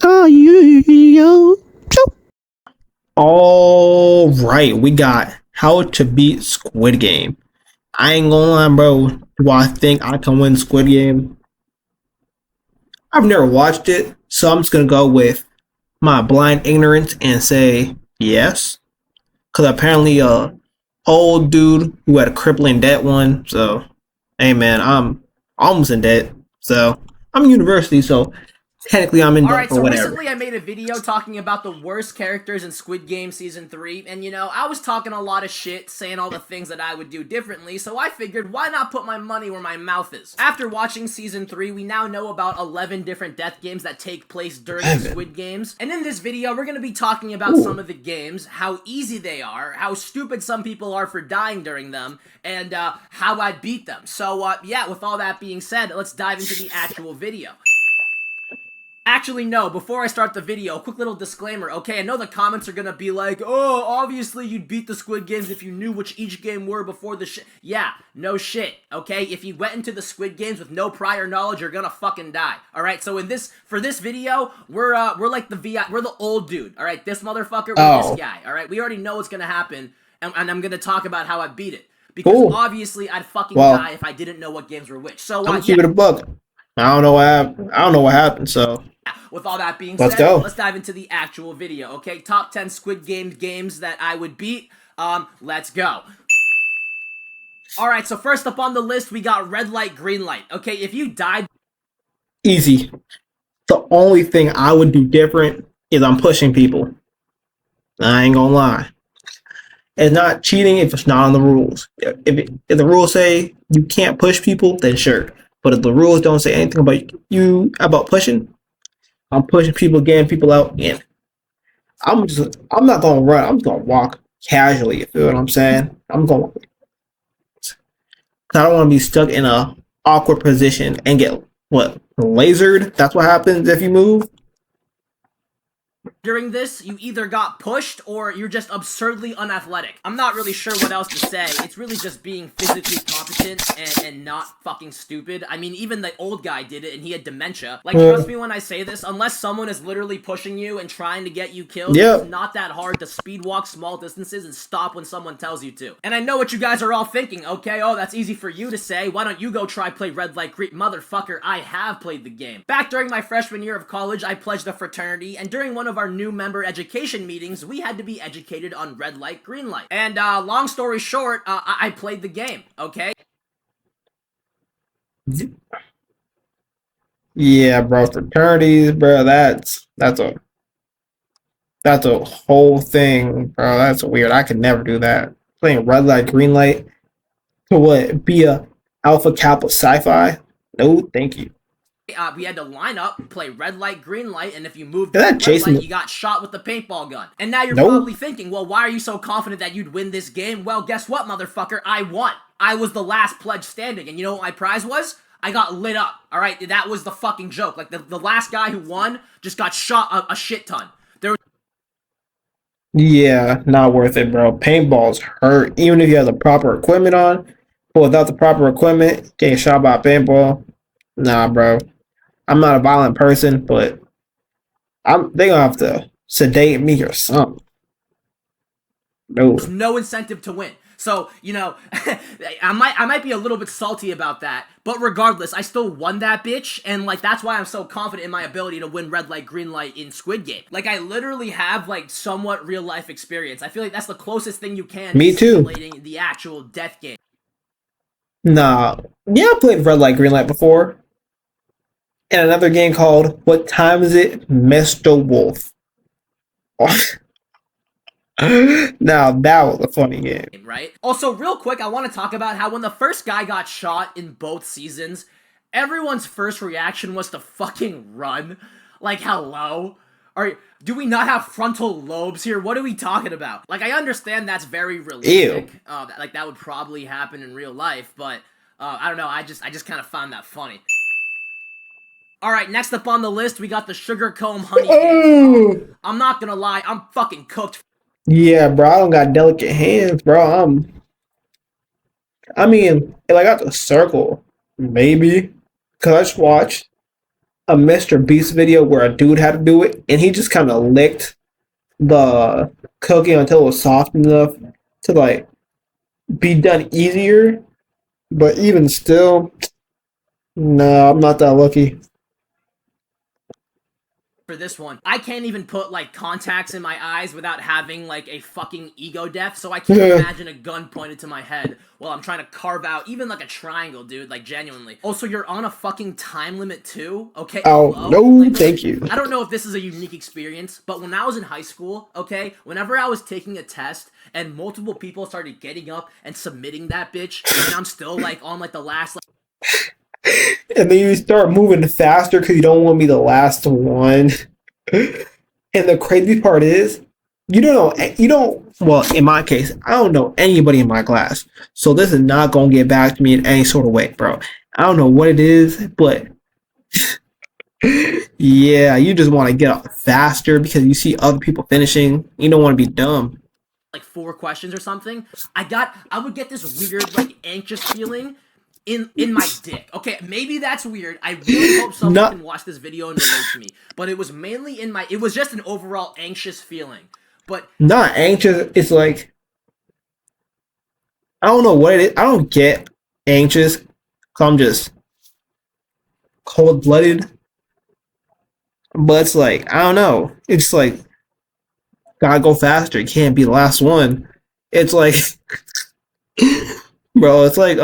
Oh, yo. All right, we got How to Beat Squid Game. I ain't gonna lie, bro. Do I think I can win Squid Game? I've never watched it, so I'm just gonna go with my blind ignorance and say yes. Cause apparently, old dude who had a crippling debt won. So, hey man, I'm almost in debt. So I'm in university, so technically I'm in debt Alright, or so whatever. recently I made a video talking about the worst characters in Squid Game Season 3, and I was talking a lot of shit, saying all the things that I would do differently, so I figured, why not put my money where my mouth is? After watching Season 3, we now know about 11 different death games that take place during the Squid Games, and in this video, we're gonna be talking about some of the games, how easy they are, how stupid some people are for dying during them, and how I beat them. So, yeah, with all that being said, let's dive into the actual video. Actually, no, before I start the video, quick little disclaimer, okay? I know the comments are gonna be like, oh, obviously you'd beat the Squid Games if you knew which each game were before the shit. Yeah, no shit, okay? If you went into the Squid Games with no prior knowledge, you're gonna fucking die, alright? So for this video, we're like we're the old dude, alright? This motherfucker, we're this guy, alright? We already know what's gonna happen, and I'm gonna talk about how I beat it. Because obviously, I'd fucking die if I didn't know what games were which. So, I'm gonna keep it a buck. I don't know what happened. I don't know what happened, so... With all that being said, let's dive into the actual video, okay? Top 10 Squid Game games that I would beat. Let's go. Alright, so first up on the list, we got red light, green light. Okay, if you died... Easy. The only thing I would do different is I'm pushing people. I ain't gonna lie. It's not cheating if it's not on the rules. If the rules say you can't push people, then sure. But if the rules don't say anything about pushing, I'm pushing people, getting people out, and I'm not gonna run. I'm just gonna walk casually. You feel what I'm saying? I'm going. I don't want to be stuck in a awkward position and get lasered. That's what happens if you move. During this, you either got pushed or you're just absurdly unathletic. I'm not really sure what else to say. It's really just being physically competent and not fucking stupid. I mean, even the old guy did it and he had dementia. Like, trust me when I say this, unless someone is literally pushing you and trying to get you killed, it's not that hard to speed walk small distances and stop when someone tells you to. And I know what you guys are all thinking, okay, oh, that's easy for you to say. Why don't you go try play red light green? Motherfucker, I have played the game. Back during my freshman year of college, I pledged a fraternity, and during one of our new member education meetings, we had to be educated on red light, green light. And long story short, I played the game, okay? Yeah, bro, fraternities, bro, that's a whole thing, bro. That's weird. I could never do that. Playing red light, green light to what? Be a alpha kappa sci-fi? No, thank you. We had to line up, play red light, green light, and if you moved red light, you got shot with the paintball gun. And now you're probably thinking, well, why are you so confident that you'd win this game? Well, guess what, motherfucker? I won. I was the last pledge standing, and you know what my prize was? I got lit up, alright? That was the fucking joke. Like, the last guy who won just got shot a shit ton. Yeah, not worth it, bro. Paintballs hurt, even if you have the proper equipment on. But without the proper equipment, getting shot by a paintball, nah, bro. I'm not a violent person, but they gonna have to sedate me or something. No. There's no incentive to win. So, I might be a little bit salty about that, but regardless, I still won that bitch, and, like, that's why I'm so confident in my ability to win red light, green light in Squid Game. Like, I literally have, like, somewhat real-life experience. I feel like that's the closest thing you can to simulating the actual death game. Nah. Yeah, I played red light, green light before. And another game called What Time Is It, Mr. Wolf. Now that was a funny game, right? Also, real quick, I want to talk about how when the first guy got shot in both seasons, everyone's first reaction was to fucking run. Like, hello? Do we not have frontal lobes here? What are we talking about? Like, I understand that's very realistic. Like, that would probably happen in real life, but I don't know. I just kind of found that funny. Alright, next up on the list, we got the sugar comb honey cake. I'm not gonna lie, I'm fucking cooked. Yeah, bro, I don't got delicate hands, bro. I mean, if I got the circle, maybe. Cause I just watched. a Mr. Beast video where a dude had to do it, and he just kind of licked the cookie until it was soft enough to like be done easier. But even still, no, I'm not that lucky. For this one, I can't even put like contacts in my eyes without having like a fucking ego death, so I can't imagine a gun pointed to my head while I'm trying to carve out even like a triangle, dude, like genuinely. Also, you're on a fucking time limit too, okay? Oh Hello? no, Like, thank you. I don't know if this is a unique experience, but when I was in high school, okay, whenever I was taking a test and multiple people started getting up and submitting that bitch, and I'm still like on like the last And then you start moving faster because you don't want to be the last one. And the crazy part is, you don't know, you don't, well, in my case, I don't know anybody in my class. So this is not going to get back to me in any sort of way, bro. I don't know what it is, but yeah, you just want to get up faster because you see other people finishing. You don't want to be dumb. like 4 questions or something, I would get this weird like anxious feeling in my dick. Okay, maybe that's weird. I really hope someone Not can watch this video and relate to me. But it was mainly in my it was just an overall anxious feeling. But not anxious. It's like I don't know what it is. I don't get anxious. So I'm just cold blooded. But it's like I don't know. It's like gotta go faster. You can't be the last one. It's like, bro. It's like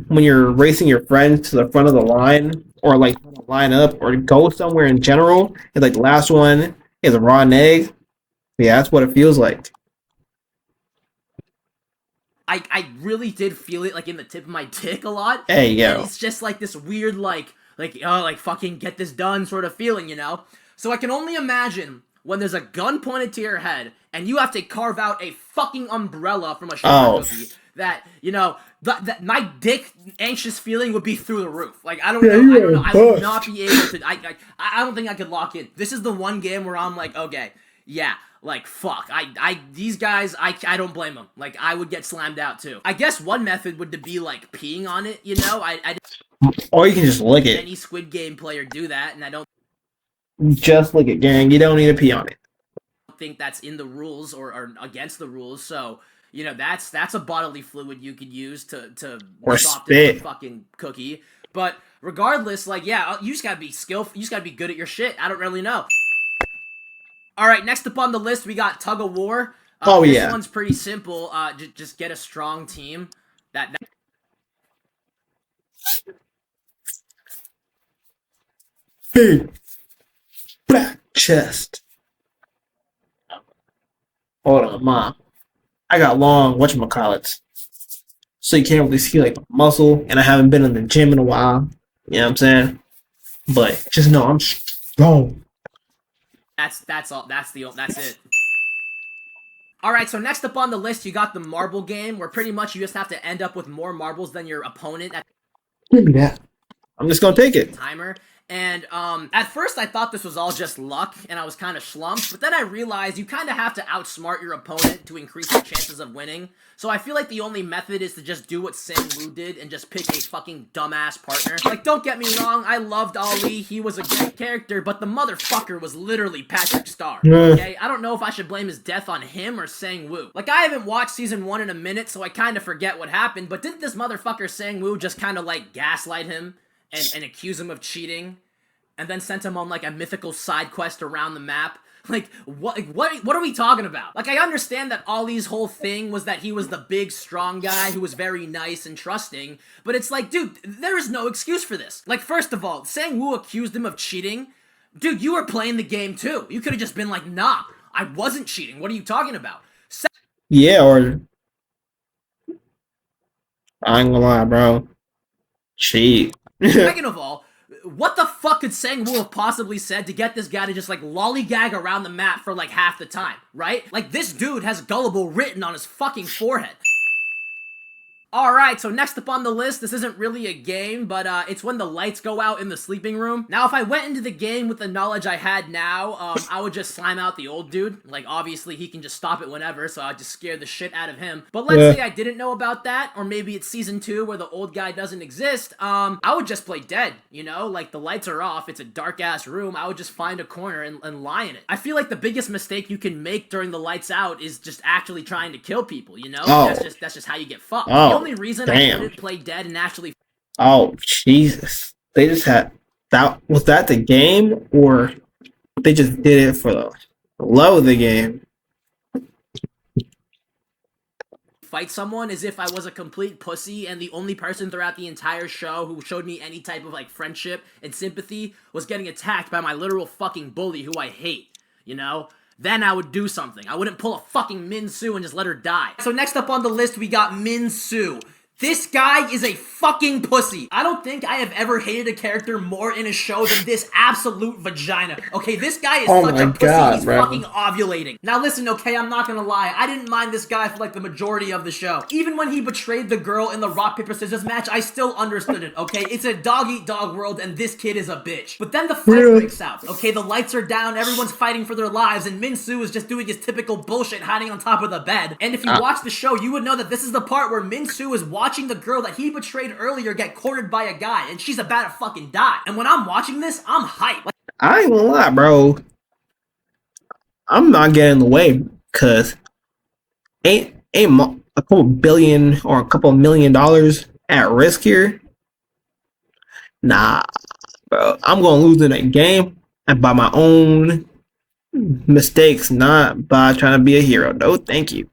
when you're racing your friends to the front of the line, or like line up, or go somewhere in general. It's like the last one is a raw egg. Yeah, that's what it feels like. I really did feel it like in the tip of my dick a lot. Hey And yo, it's just like this weird like fucking get this done sort of feeling, you know? So I can only imagine when there's a gun pointed to your head and you have to carve out a fucking umbrella from a sugar oh cookie that, you know, that my dick anxious feeling would be through the roof. Like I don't yeah, know, I don't you're know. a I would bust. not be able to I don't think I could lock in. This is the one game where I'm like, okay, yeah, like fuck. These guys, I don't blame them. Like I would get slammed out too. I guess one method would to be like peeing on it, you know? I Or you can just lick it. any Squid Game player do that, and I don't Just lick it, gang. You don't need to pee on it. think that's in the rules or against the rules. So you know that's a bodily fluid you could use to Or soften the spit. fucking cookie. But regardless, like yeah, you just gotta be skillful. You just gotta be good at your shit. I don't really know. All right, next up on the list we got tug of war. Oh This yeah. one's pretty simple. Just get a strong team. That Big black chest. Hold on, mom. I got long whatchamacallits. So you can't really see like muscle, and I haven't been in the gym in a while. You know what I'm saying? But just know I'm strong. that's all. That's it. Alright, so next up on the list, you got the marble game, where pretty much you just have to end up with more marbles than your opponent at Give me that. I'm just gonna take it. the timer. And, at first I thought this was all just luck, and I was kind of slumped, but then I realized you kind of have to outsmart your opponent to increase your chances of winning. So I feel like the only method is to just do what Sang Woo did and just pick a fucking dumbass partner. Like, don't get me wrong, I loved Ali, he was a great character, but the motherfucker was literally Patrick Star, okay? I don't know if I should blame his death on him or Sang Woo. Like, I haven't watched season 1 in a minute, so I kind of forget what happened, but didn't this motherfucker Sang Woo just kind of, like, gaslight him and accuse him of cheating? And then sent him on, like, a mythical side quest around the map? Like, what are we talking about? Like, I understand that Ollie's whole thing was that he was the big, strong guy who was very nice and trusting, but it's like, dude, there is no excuse for this. Like, first of all, Sang Woo accused him of cheating. Dude, you were playing the game too. You could have just been like, nah, I wasn't cheating. What are you talking about? Yeah, or I ain't gonna lie, bro. Cheat. Second of all, what the fuck could Sang Woo have possibly said to get this guy to just, like, lollygag around the map for, like, half the time, right? Like, this dude has gullible written on his fucking forehead. Alright, so next up on the list, this isn't really a game, but it's when the lights go out in the sleeping room. Now, if I went into the game with the knowledge I had now, I would just slime out the old dude. Like, obviously, he can just stop it whenever, so I'd just scare the shit out of him. But let's say I didn't know about that, or maybe it's Season 2 where the old guy doesn't exist, I would just play dead, you know? Like, the lights are off, it's a dark-ass room, I would just find a corner and lie in it. I feel like the biggest mistake you can make during the lights out is just actually trying to kill people, you know? That's just how you get fucked. The only reason I didn't play dead and actually. Oh, Jesus. They just had that. Was that the game, or they just did it for the love of the game? Fight someone as if I was a complete pussy, and the only person throughout the entire show who showed me any type of like friendship and sympathy was getting attacked by my literal fucking bully who I hate, you know? Then I would do something. I wouldn't pull a fucking Min Soo and just let her die. So next up on the list, we got Min Soo. This guy is a fucking pussy. I don't think I have ever hated a character more in a show than this absolute vagina. Okay, this guy is such a pussy, he's fucking ovulating. Now listen, okay, I'm not gonna lie. I didn't mind this guy for like the majority of the show. Even when he betrayed the girl in the rock, paper, scissors match, I still understood it, okay? It's a dog-eat-dog world and this kid is a bitch. But then the fight breaks out, okay? The lights are down, everyone's fighting for their lives, and Min Soo is just doing his typical bullshit hiding on top of the bed. And if you watch the show, you would know that this is the part where Min Soo is watching the girl that he betrayed earlier get cornered by a guy, and she's about to fucking die. And when I'm watching this, I'm hyped. Like, I ain't gonna lie, bro. I'm not getting in the way, cause ain't a couple billion or a couple $1 million at risk here. Nah, bro. I'm gonna lose in a game and by my own mistakes, not by trying to be a hero. No, thank you.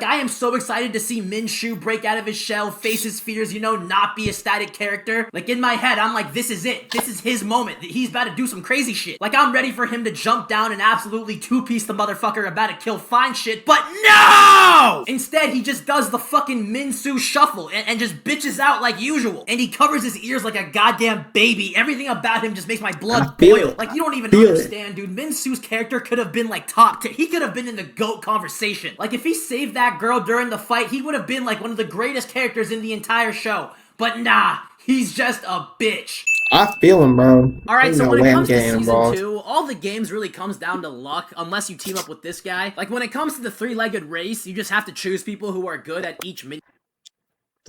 I am so excited to see Min Soo break out of his shell, face his fears, you know, not be a static character. Like, in my head, I'm like, this is it. This is his moment. He's about to do some crazy shit. Like, I'm ready for him to jump down and absolutely two-piece the motherfucker about to kill fine shit, but no! Instead, he just does the fucking Min Soo shuffle and just bitches out like usual. And he covers his ears like a goddamn baby. Everything about him just makes my blood boil. Like, you don't even understand, dude. Min Soo's character could have been, like, top tier. He could have been in the GOAT conversation. Like, if he saved that girl during the fight, he would have been like one of the greatest characters in the entire show. But nah, he's just a bitch. I feel him, bro. Alright, so when it comes to Season 2, all the games really comes down to luck, unless you team up with this guy. Like, when it comes to the three-legged race, you just have to choose people who are good at each mini.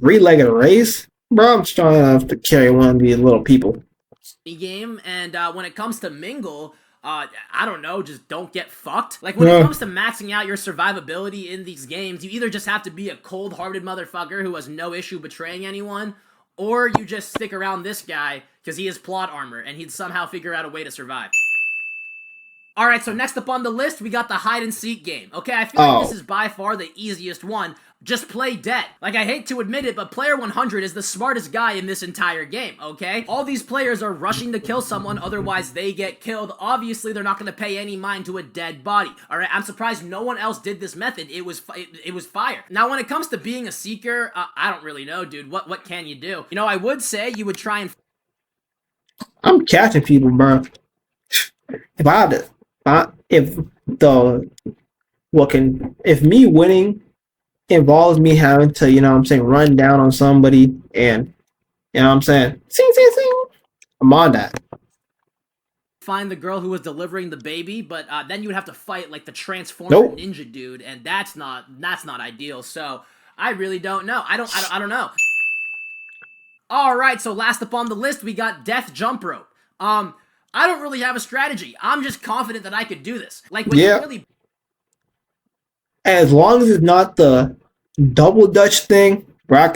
Three-legged race? Bro, I'm strong enough to carry one of these little people. Game, and when it comes to mingle, I don't know, just don't get fucked. Like, when it comes to maxing out your survivability in these games, you either just have to be a cold-hearted motherfucker who has no issue betraying anyone, or you just stick around this guy, because he has plot armor, and he'd somehow figure out a way to survive. Alright, so next up on the list, we got the hide-and-seek game. Okay, I feel like this is by far the easiest one. Just play dead. Like, I hate to admit it, but Player 100 is the smartest guy in this entire game, okay? All these players are rushing to kill someone, otherwise they get killed. Obviously, they're not going to pay any mind to a dead body, alright? I'm surprised no one else did this method. It was fire. Now, when it comes to being a seeker, I don't really know, dude. What can you do? You know, I would say you would try and... I'm catching people, bro. If me winning involves me having to, you know what I'm saying, run down on somebody and, you know what I'm saying, sing, sing, sing, I'm on that. Find the girl who was delivering the baby, but then you would have to fight like the Transformer ninja dude, and that's not ideal. So I really don't know. I don't know. All right, so last up on the list, we got Death Jump Rope. I don't really have a strategy. I'm just confident that I could do this. Like, when you really... As long as it's not the double Dutch thing, bro, I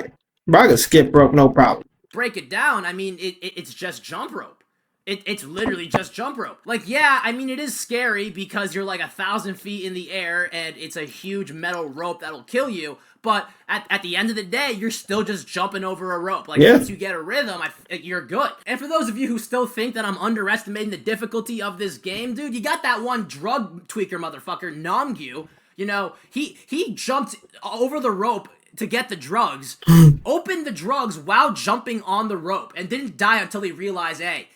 can skip rope, no problem. Break it down, I mean, it's just jump rope. It's literally just jump rope. Like, yeah, I mean, it is scary because you're like 1,000 feet in the air and it's a huge metal rope that'll kill you, but at the end of the day, you're still just jumping over a rope. Like, once you get a rhythm, you're good. And for those of you who still think that I'm underestimating the difficulty of this game, dude, you got that one drug tweaker motherfucker, Namgyu. You know, he jumped over the rope to get the drugs, opened the drugs while jumping on the rope, and didn't die until he realized, hey,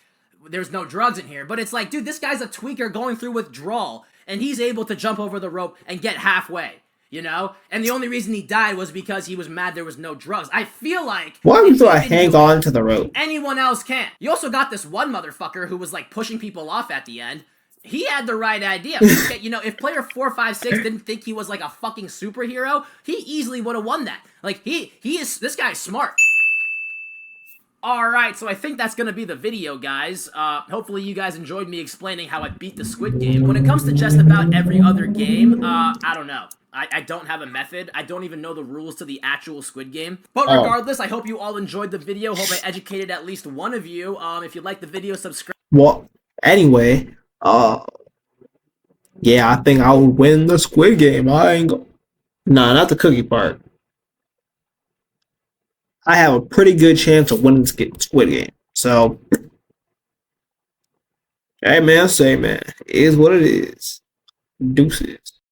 there's no drugs in here. But it's like, dude, this guy's a tweaker going through withdrawal, and he's able to jump over the rope and get halfway. you know? And the only reason he died was because he was mad there was no drugs. I feel like Why if would he I didn't hang do it, on to the rope? anyone else can. You also got this one motherfucker who was like pushing people off at the end. He had the right idea. You know, if player 456 didn't think he was like a fucking superhero, he easily would have won that. Like this guy's smart. Alright, so I think that's gonna be the video, guys. Hopefully you guys enjoyed me explaining how I beat the Squid Game. When it comes to just about every other game, I don't know. I don't have a method. I don't even know the rules to the actual Squid Game. But Oh, regardless, I hope you all enjoyed the video. Hope I educated at least one of you. If you liked the video, subscribe. well, anyway, uh, yeah, I think I'll win the Squid Game. I ain't go. Nah, not the cookie part. I have a pretty good chance of winning the Squid Game. So, hey man, say man, it is what it is. Deuces.